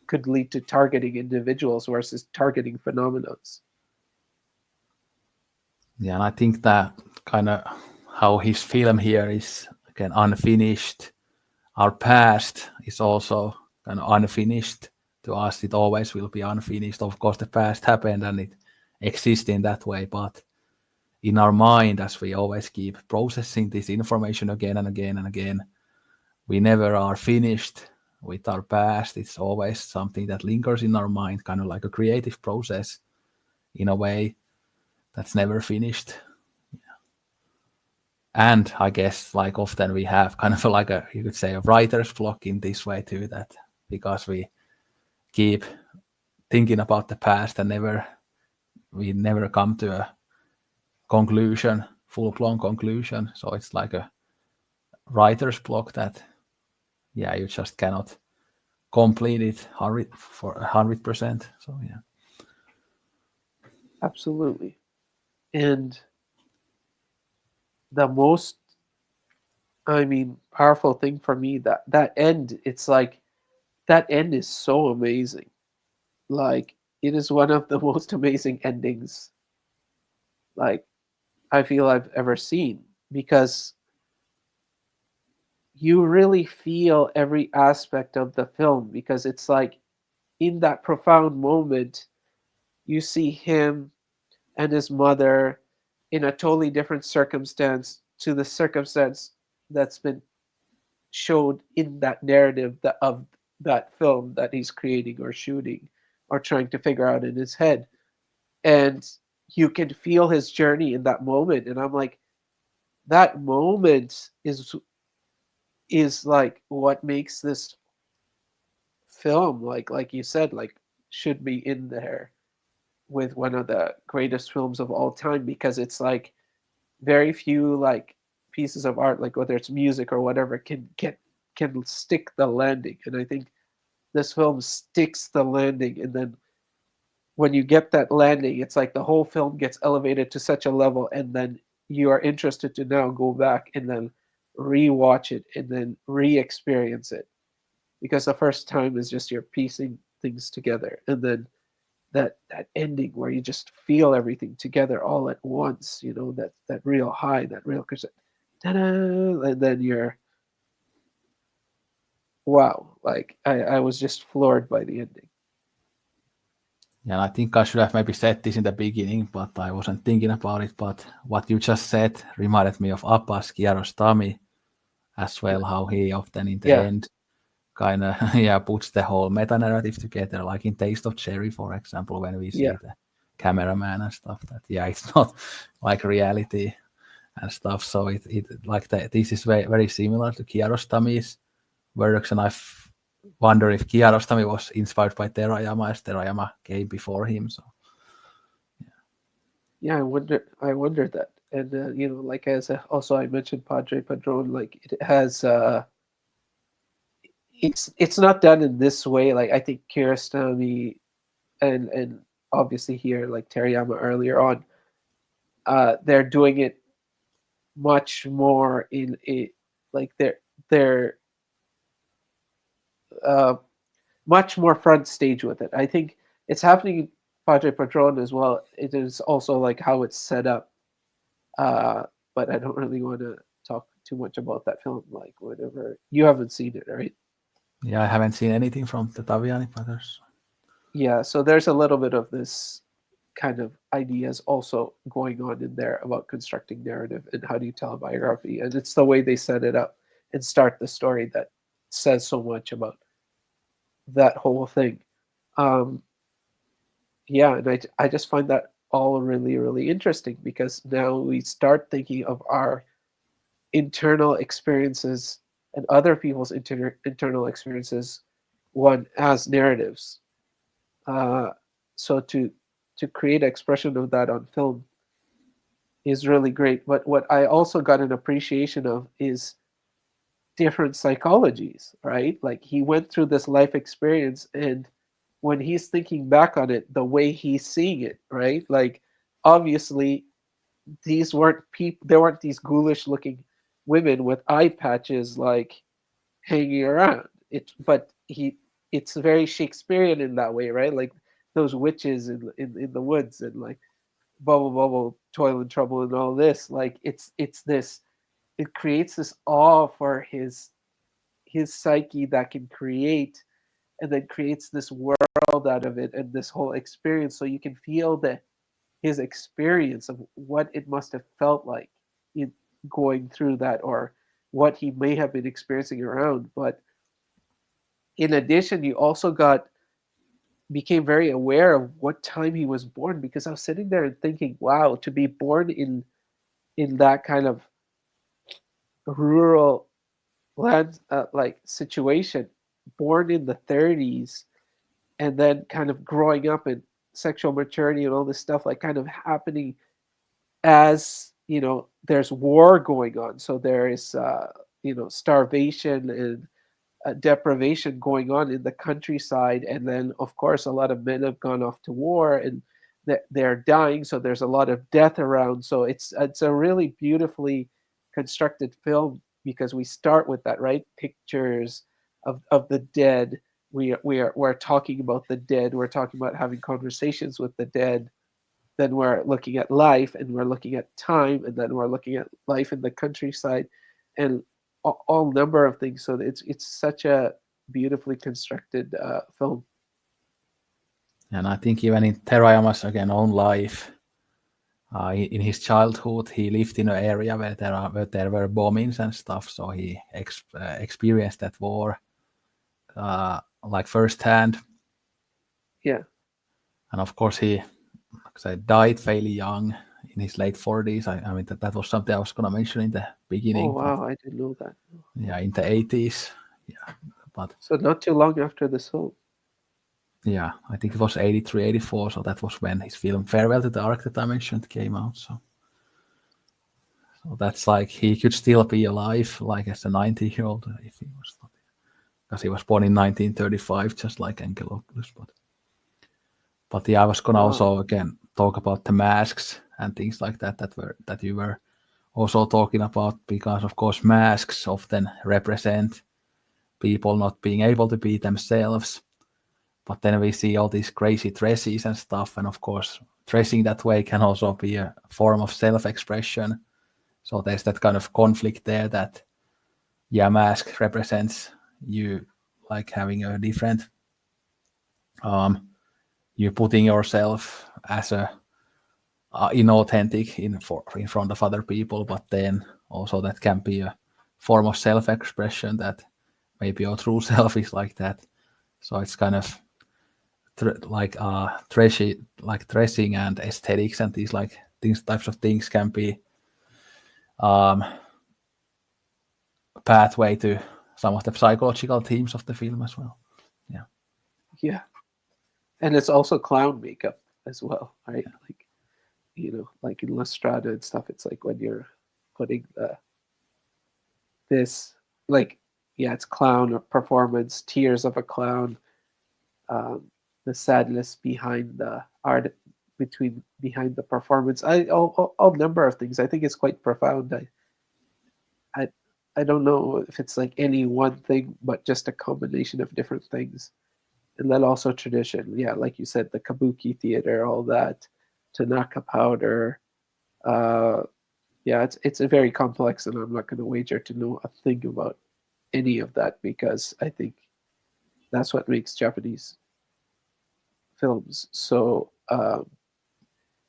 could lead to targeting individuals versus targeting phenomenons. Yeah, and I think that kind of how his film here is again unfinished. Our past is also kind of unfinished to us. It always will be unfinished. Of course, the past happened and it exists in that way, but in our mind, as we always keep processing this information again and again and again, we never are finished with our past. It's always something that lingers in our mind, kind of like a creative process in a way that's never finished. And I guess like often we have kind of like a, you could say, a writer's block in this way too, that because we keep thinking about the past and we never come to a conclusion, full blown conclusion. So it's like a writer's block that, yeah, you just cannot complete it 100%. So yeah. Absolutely. And the most, I mean, powerful thing for me, that end, it's like that end is so amazing. Like it is one of the most amazing endings like I feel I've ever seen, because you really feel every aspect of the film, because it's like in that profound moment you see him and his mother in a totally different circumstance to the circumstance that's been showed in that narrative of that film that he's creating or shooting or trying to figure out in his head. And you can feel his journey in that moment. And I'm like, that moment is like what makes this film, like you said, like should be in there with one of the greatest films of all time, because it's like very few like pieces of art, like whether it's music or whatever, can stick the landing. And I think this film sticks the landing. And then when you get that landing, it's like the whole film gets elevated to such a level, and then you are interested to now go back and then rewatch it and then re-experience it, because the first time is just you're piecing things together, and then that ending where you just feel everything together all at once, you know, that real high, that real ta-da, and then you're wow, like I was just floored by the ending. Yeah, I think I should have maybe said this in the beginning, but I wasn't thinking about it. But what you just said reminded me of Abbas Kiarostami as Yeah, well, how he often in the yeah, end kind of yeah puts the whole meta narrative together, like in Taste of Cherry, for example, when we yeah, see the cameraman and stuff. That yeah, it's not like reality and stuff. So it like this is very similar to Kiarostami's works, and I wonder if Kiarostami was inspired by Terayama, as Terayama came before him. So yeah. I wonder that, and you know, like as also I mentioned Padre Padron, like it has it's not done in this way. Like I think Kiarostami and obviously here like Teriyama earlier on, they're doing it much more in a like they're uh, much more front stage with it. I think it's happening in Padre Padron as well. It is also like how it's set up. Uh, but I don't really want to talk too much about that film. Like whatever, you haven't seen it, right? yeah, I haven't seen anything from the Taviani brothers. Yeah. So there's a little bit of this kind of ideas also going on in there about constructing narrative and how do you tell a biography, and it's the way they set it up and start the story that says so much about that whole thing. Um, yeah, and I just find that all really really interesting because now we start thinking of our internal experiences and other people's internal experiences one as narratives. uh, so to create expression of that on film is really great, but what I also got an appreciation of is different psychologies, right? Like he went through this life experience, and when he's thinking back on it, the way he's seeing it, right? Like obviously these weren't people, there weren't these ghoulish looking women with eye patches like hanging around. It but he it's very Shakespearean in that way, right? Like those witches in the woods and like bubble bubble toil and trouble and all this. Like it's this, it creates this awe for his psyche that can create, and then creates this world out of it and this whole experience, so you can feel the his experience of what it must have felt like in going through that, or what he may have been experiencing around. But in addition, you also got became very aware of what time he was born, because I was sitting there and thinking, wow, to be born in that kind of rural land like situation, born in the 30s, and then kind of growing up in sexual maturity and all this stuff like kind of happening as you know there's war going on, so there is you know starvation and deprivation going on in the countryside, and then of course a lot of men have gone off to war and they're dying, so there's a lot of death around. So it's a really beautifully constructed film because we start with that, right? Pictures of the dead. We're talking about the dead, we're talking about having conversations with the dead, then we're looking at life, and we're looking at time, and then we're looking at life in the countryside, and all number of things. So it's such a beautifully constructed film. And I think even in Terayama's again own life, in his childhood, he lived in an area where there were bombings and stuff. So he experienced that war like firsthand. Yeah. And of course, he like I said, died fairly young in his late 40s. I mean, that was something I was going to mention in the Oh beginning, but wow, I didn't know that. yeah, in the 80s. Yeah, but So not too long after this film. yeah, I think it was 83, 84. So that was when his film Farewell to the Ark that I mentioned came out. So that's like he could still be alive, like as a 90-year-old, if he was not, because he was born in 1935, just like Angelopoulos. But yeah, I was gonna Wow. also again talk about the masks and things like that that you were also talking about, because of course masks often represent people not being able to be themselves. But then we see all these crazy dresses and stuff, and of course, dressing that way can also be a form of self-expression. So there's that kind of conflict there that, yeah, mask represents you like having a different, you putting yourself as a inauthentic in front of other people, but then also that can be a form of self-expression that maybe your true self is like that. So it's kind of trashy, like dressing and aesthetics and these types of things can be a pathway to some of the psychological themes of the film as well. Yeah. Yeah. And it's also clown makeup as well, right? Like, like in La Strada and stuff, it's like when you're putting this, like, yeah, it's clown or performance, tears of a clown, um, the sadness behind the art, behind the performance. All number of things. I think it's quite profound. I, I don't know if it's like any one thing, but just a combination of different things. And then also tradition. Yeah, like you said, the kabuki theater, all that, Tanaka powder. Uh, yeah, it's a very complex, and I'm not going to wager to know a thing about any of that because I think that's what makes Japanese films so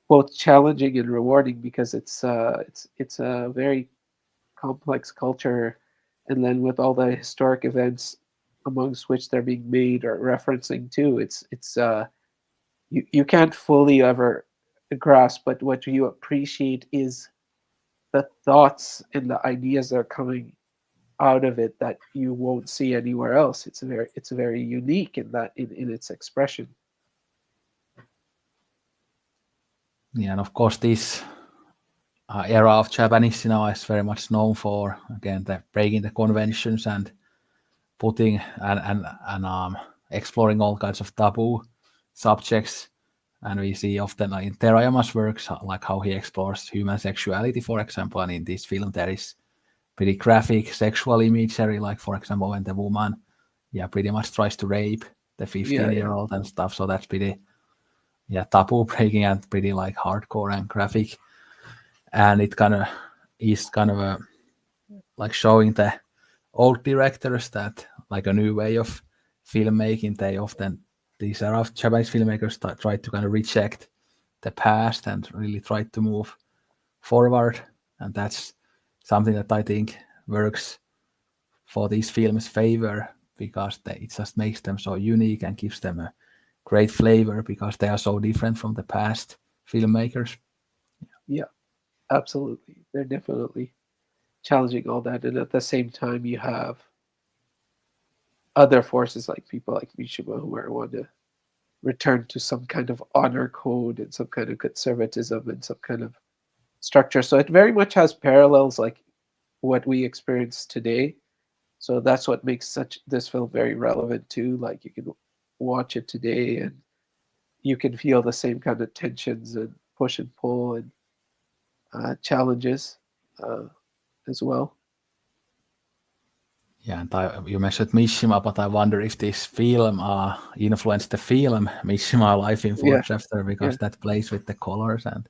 both challenging and rewarding because it's a very complex culture, and then with all the historic events amongst which they're being made or referencing to, it's you can't fully ever grasp, but what you appreciate is the thoughts and the ideas that are coming out of it that you won't see anywhere else. It's very unique in that in its expression. Yeah, and of course this era of Japanese cinema is very much known for, again, the breaking the conventions and putting and exploring all kinds of taboo subjects. And we see often in Terayama's works like how he explores human sexuality, for example. And in this film, there is pretty graphic sexual imagery, like for example when the woman, yeah, pretty much tries to rape the Yeah, yeah, 15-year-old and stuff. So that's pretty, yeah, taboo breaking and pretty like hardcore and graphic. And it kind of is kind of a like showing the old directors that like a new way of filmmaking. They often, these are of Japanese filmmakers try to kind of reject the past and really try to move forward, and that's something that I think works for these films' favor because it just makes them so unique and gives them a great flavor because they are so different from the past filmmakers. yeah. Absolutely, they're definitely challenging all that, and at the same time, you have other forces like people like Mishima who are want to return to some kind of honor code and some kind of conservatism and some kind of structure. So it very much has parallels like what we experience today. So that's what makes such this film very relevant too. Like you can watch it today and you can feel the same kind of tensions and push and pull and challenges uh, as well. Yeah, and you mentioned Mishima, but I wonder if this film influenced the film Mishima Life in Four Yeah, Chapter because yeah, that plays with the colors and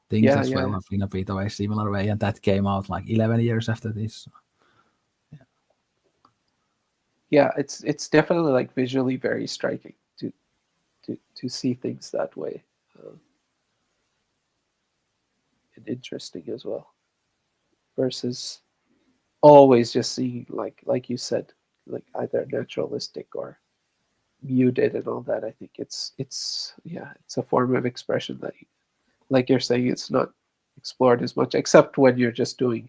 things yeah, as yeah, well in a bit of a similar way, and that came out like 11 years after this. yeah. It's definitely like visually very striking to see things that way, and interesting as well. Versus always just seeing like you said, like either naturalistic or muted and all that. I think it's yeah, it's a form of expression that, like you're saying, it's not explored as much, except when you're just doing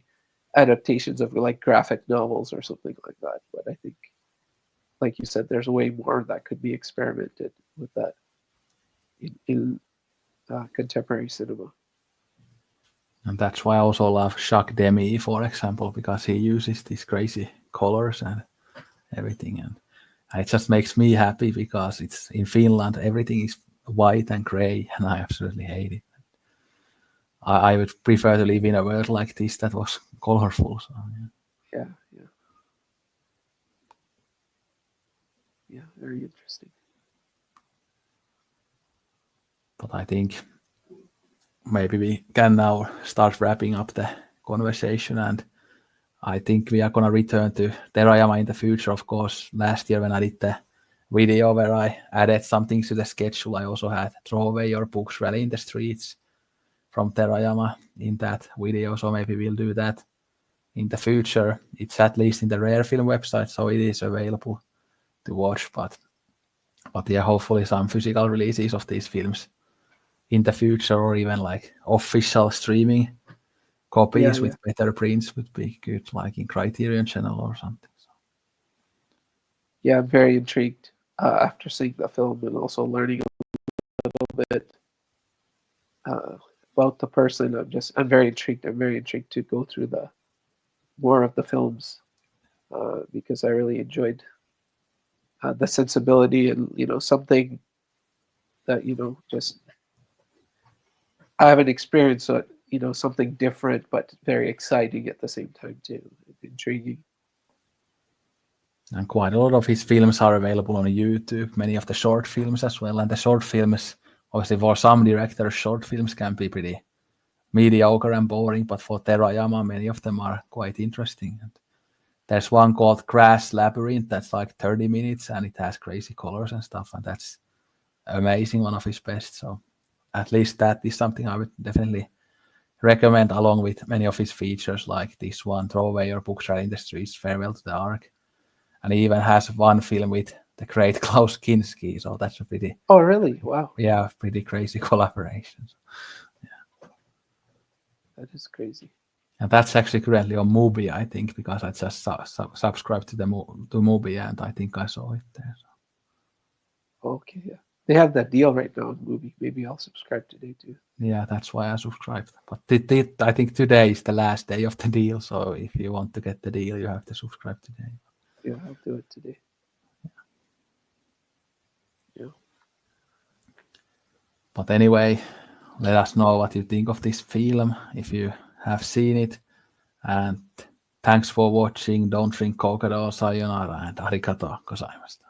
adaptations of like graphic novels or something like that. But I think, like you said, there's way more that could be experimented with that in contemporary cinema. And that's why I also love Jacques Demy, for example, because he uses these crazy colors and everything. And it just makes me happy because it's in Finland, everything is white and gray, and I absolutely hate it. I would prefer to live in a world like this that was colorful. So, yeah. Yeah, yeah, yeah. Very interesting. But I think maybe we can now start wrapping up the conversation, and I think we are going to return to Terayama in the future. Of course, last year when I did the video where I added some things to the schedule, I also had Throw Away Your Books Rally in the Streets from Terayama in that video, so maybe we'll do that in the future. It's at least in the Rare Film website, so it is available to watch, but yeah, hopefully some physical releases of these films in the future, or even like official streaming copies with better prints would be good, like in Criterion Channel or something. So. Yeah, I'm very intrigued after seeing the film and also learning a little bit about the person. I'm very intrigued. I'm very intrigued to go through the more of the films because I really enjoyed the sensibility and something that just I haven't experienced. So something different but very exciting at the same time too. Intriguing. And quite a lot of his films are available on YouTube, many of the short films as well. And the short films, obviously for some directors, short films can be pretty mediocre and boring, but for Terayama, many of them are quite interesting. And there's one called Grass Labyrinth that's like 30 minutes and it has crazy colors and stuff, and that's amazing, one of his best. So at least that is something I would definitely recommend, along with many of his features like this one, Throw Away Your Books Right in the Streets, Farewell to the Ark. And he even has one film with the great Klaus Kinski, so that's a pretty... Oh, really? Wow. Yeah, pretty crazy collaboration. Yeah. That is crazy. And that's actually currently on Mubi, I think, because I just subscribed to Mubi, and I think I saw it there. So. Okay, yeah. They have that deal right now on Mubi. Maybe I'll subscribe today too. Yeah, that's why I subscribed. But I think today is the last day of the deal, so if you want to get the deal, you have to subscribe today. Yeah, I'll do it today. Yeah. But anyway, let us know what you think of this film, if you have seen it. And thanks for watching. Don't drink Coca-Cola, sayonara, and arigato gozaimashita.